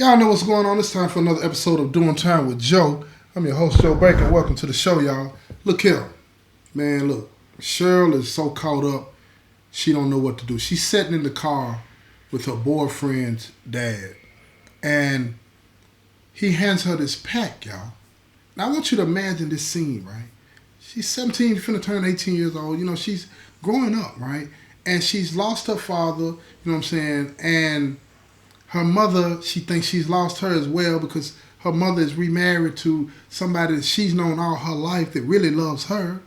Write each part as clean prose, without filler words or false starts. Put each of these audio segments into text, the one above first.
Y'all know what's going on. It's time for another episode of Doing Time with Joe. I'm your host, Joe Baker. Welcome to the show, y'all. Look here. Man, look. Cheryl is so caught up, she don't know what to do. She's sitting in the car with her boyfriend's dad. And he hands her this pack, y'all. Now, I want you to imagine this scene, right? She's 17, finna turn 18 years old. You know, she's growing up, right? And she's lost her father, you know what I'm saying? And her mother, she thinks she's lost her as well because her mother is remarried to somebody that she's known all her life that really loves her.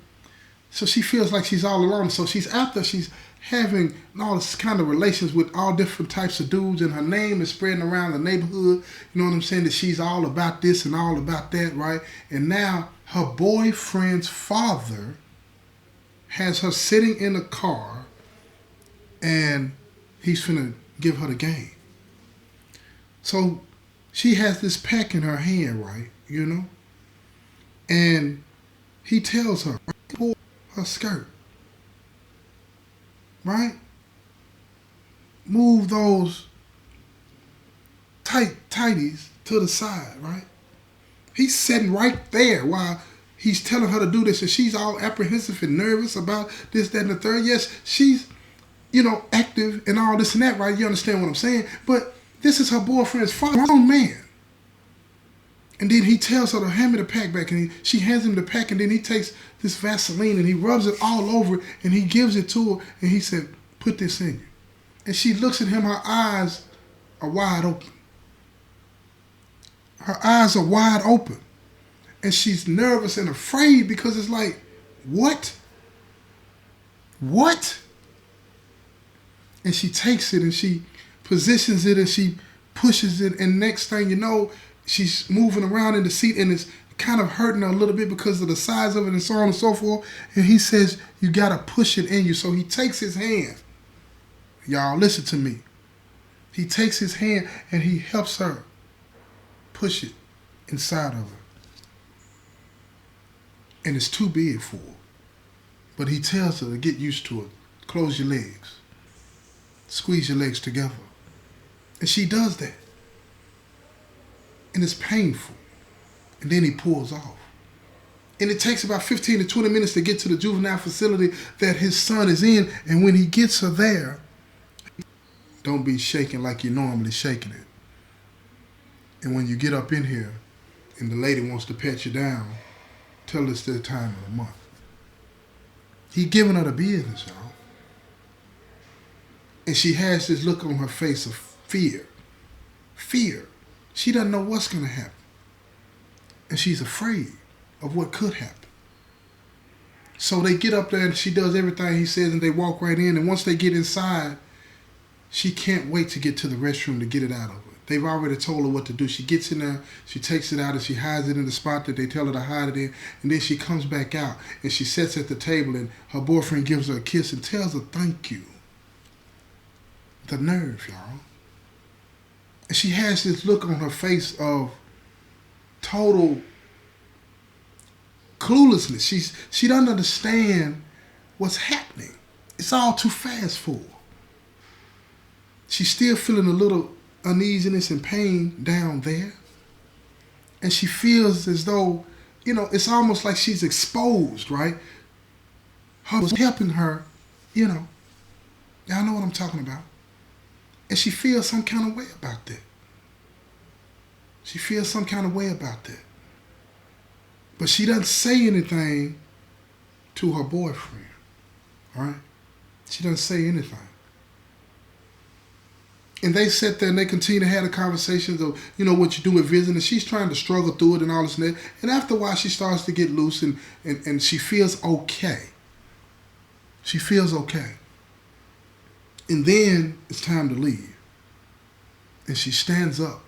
So she feels like she's all alone. So she's having all this kind of relations with all different types of dudes, and her name is spreading around the neighborhood. You know what I'm saying? That she's all about this and all about that, right? And now her boyfriend's father has her sitting in a car, and he's finna give her the game. So she has this pack in her hand, right? You know? And he tells her, pull her skirt. Right? Move those tighties to the side, right? He's sitting right there while he's telling her to do this, and she's all apprehensive and nervous about this, that, and the third. Yes, she's, active and all this and that, right? You understand what I'm saying? But this is her boyfriend's father, grown man. And then he tells her to hand me the pack back, and she hands him the pack, and then he takes this Vaseline and he rubs it all over and he gives it to her, and he said, put this in you. And she looks at him, her eyes are wide open. Her eyes are wide open. And she's nervous and afraid because it's like, what? What? And she takes it and she positions it and she pushes it, and next thing you know, she's moving around in the seat and it's kind of hurting her a little bit because of the size of it and so on and so forth. And he says, you got to push it in you. So he takes his hand. Y'all, listen to me. He takes his hand and he helps her push it inside of her. And it's too big for her. But he tells her to get used to it. Close your legs. Squeeze your legs together. And she does that. And it's painful. And then he pulls off. And it takes about 15 to 20 minutes to get to the juvenile facility that his son is in. And when he gets her there, don't be shaking like you're normally shaking it. And when you get up in here and the lady wants to pat you down, tell her it's their time of the month. He giving her the business, y'all. And she has this look on her face of fear. Fear. She doesn't know what's going to happen. And she's afraid of what could happen. So they get up there and she does everything he says and they walk right in. And once they get inside, she can't wait to get to the restroom to get it out of her. They've already told her what to do. She gets in there, she takes it out and she hides it in the spot that they tell her to hide it in. And then she comes back out and she sits at the table and her boyfriend gives her a kiss and tells her thank you. The nerve, y'all. And she has this look on her face of total cluelessness. She doesn't understand what's happening. It's all too fast for her. She's still feeling a little uneasiness and pain down there. And she feels as though, it's almost like she's exposed, right? Her was helping her, y'all know what I'm talking about. And she feels some kind of way about that. She feels some kind of way about that. But she doesn't say anything to her boyfriend. All right? She doesn't say anything. And they sit there and they continue to have the conversations of, what you do with visiting. And she's trying to struggle through it and all this and that. And after a while, she starts to get loose and she feels okay. She feels okay. And then it's time to leave. And she stands up.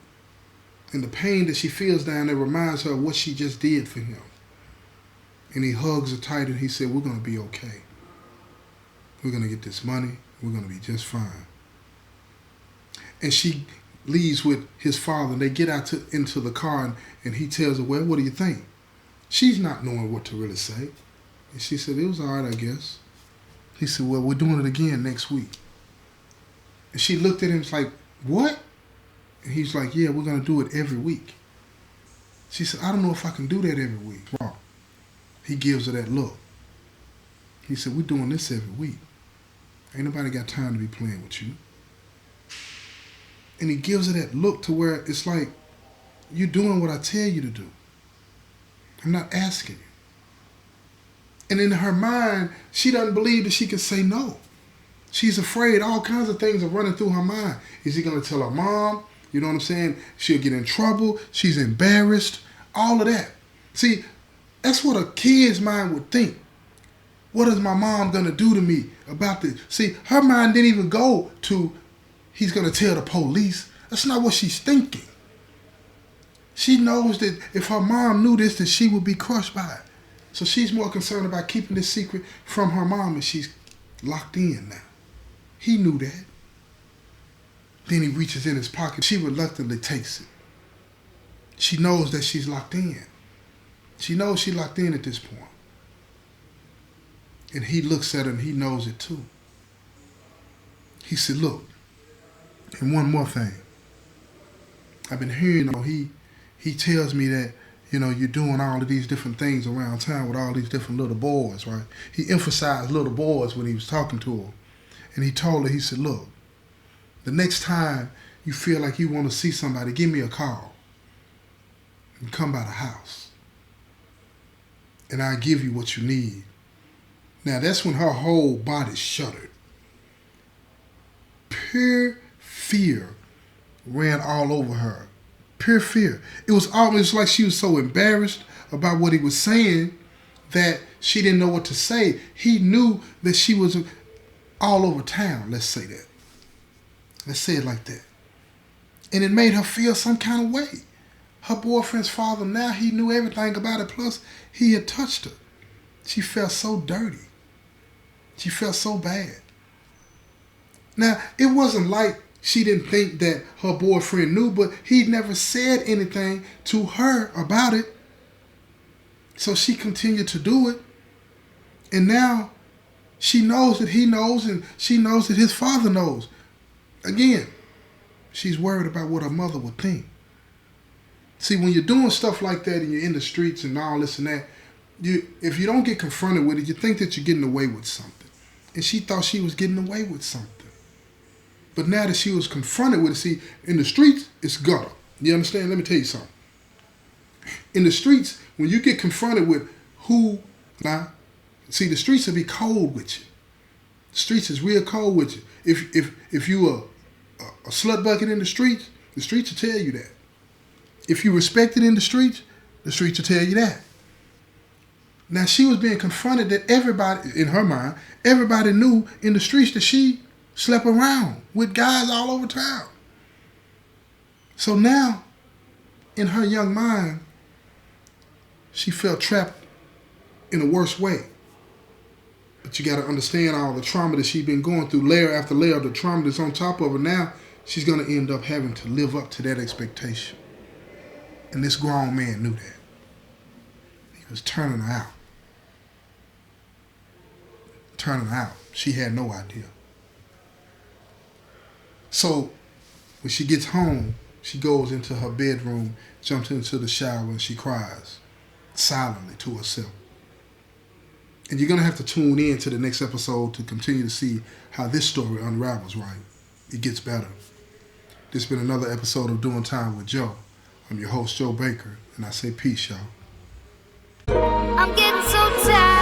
And the pain that she feels down there reminds her of what she just did for him. And he hugs her tight and he said, we're going to be okay. We're going to get this money. We're going to be just fine. And she leaves with his father. And they get out into the car and he tells her, well, what do you think? She's not knowing what to really say. And she said, it was all right, I guess. He said, well, we're doing it again next week. And she looked at him like, what? And he's like, yeah, we're going to do it every week. She said, I don't know if I can do that every week. He gives her that look. He said, we're doing this every week. Ain't nobody got time to be playing with you. And he gives her that look to where it's like, you're doing what I tell you to do. I'm not asking you. And in her mind, she doesn't believe that she can say no. She's afraid. All kinds of things are running through her mind. Is he going to tell her mom? You know what I'm saying? She'll get in trouble. She's embarrassed. All of that. See, that's what a kid's mind would think. What is my mom going to do to me about this? See, her mind didn't even go to, he's going to tell the police. That's not what she's thinking. She knows that if her mom knew this, that she would be crushed by it. So she's more concerned about keeping this secret from her mom, and she's locked in now. He knew that. Then he reaches in his pocket. She reluctantly takes it. She knows that she's locked in. She knows she's locked in at this point. And he looks at her and he knows it too. He said, look, and one more thing. I've been hearing, he tells me that, you're doing all of these different things around town with all these different little boys, right? He emphasized little boys when he was talking to her. And he told her, he said, look, the next time you feel like you want to see somebody, give me a call and come by the house. And I'll give you what you need. Now, that's when her whole body shuddered. Pure fear ran all over her. Pure fear. It was almost like she was so embarrassed about what he was saying that she didn't know what to say. He knew that she was all over town, let's say that. Let's say it like that. And it made her feel some kind of way. Her boyfriend's father, now he knew everything about it, plus he had touched her. She felt so dirty. She felt so bad. Now, it wasn't like she didn't think that her boyfriend knew, but he never said anything to her about it. So she continued to do it. And now she knows that he knows, and she knows that his father knows. Again, she's worried about what her mother would think. See, when you're doing stuff like that and you're in the streets and all this and that, if you don't get confronted with it, you think that you're getting away with something. And she thought she was getting away with something. But now that she was confronted with it, see, in the streets, it's gutter. You understand? Let me tell you something. In the streets, when you get confronted with the streets will be cold with you. The streets is real cold with you. If you are a slut bucket in the streets will tell you that. If you respect it in the streets will tell you that. Now, she was being confronted that everybody, in her mind, everybody knew in the streets that she slept around with guys all over town. So now, in her young mind, she felt trapped in a worse way. But you got to understand all the trauma that she's been going through, layer after layer of the trauma that's on top of her. Now, she's going to end up having to live up to that expectation. And this grown man knew that. He was turning her out. Turning her out. She had no idea. So, when she gets home, she goes into her bedroom, jumps into the shower, and she cries silently to herself. And you're going to have to tune in to the next episode to continue to see how this story unravels, right? It gets better. This has been another episode of Doing Time with Joe. I'm your host, Joe Baker, and I say peace, y'all. I'm getting so tired.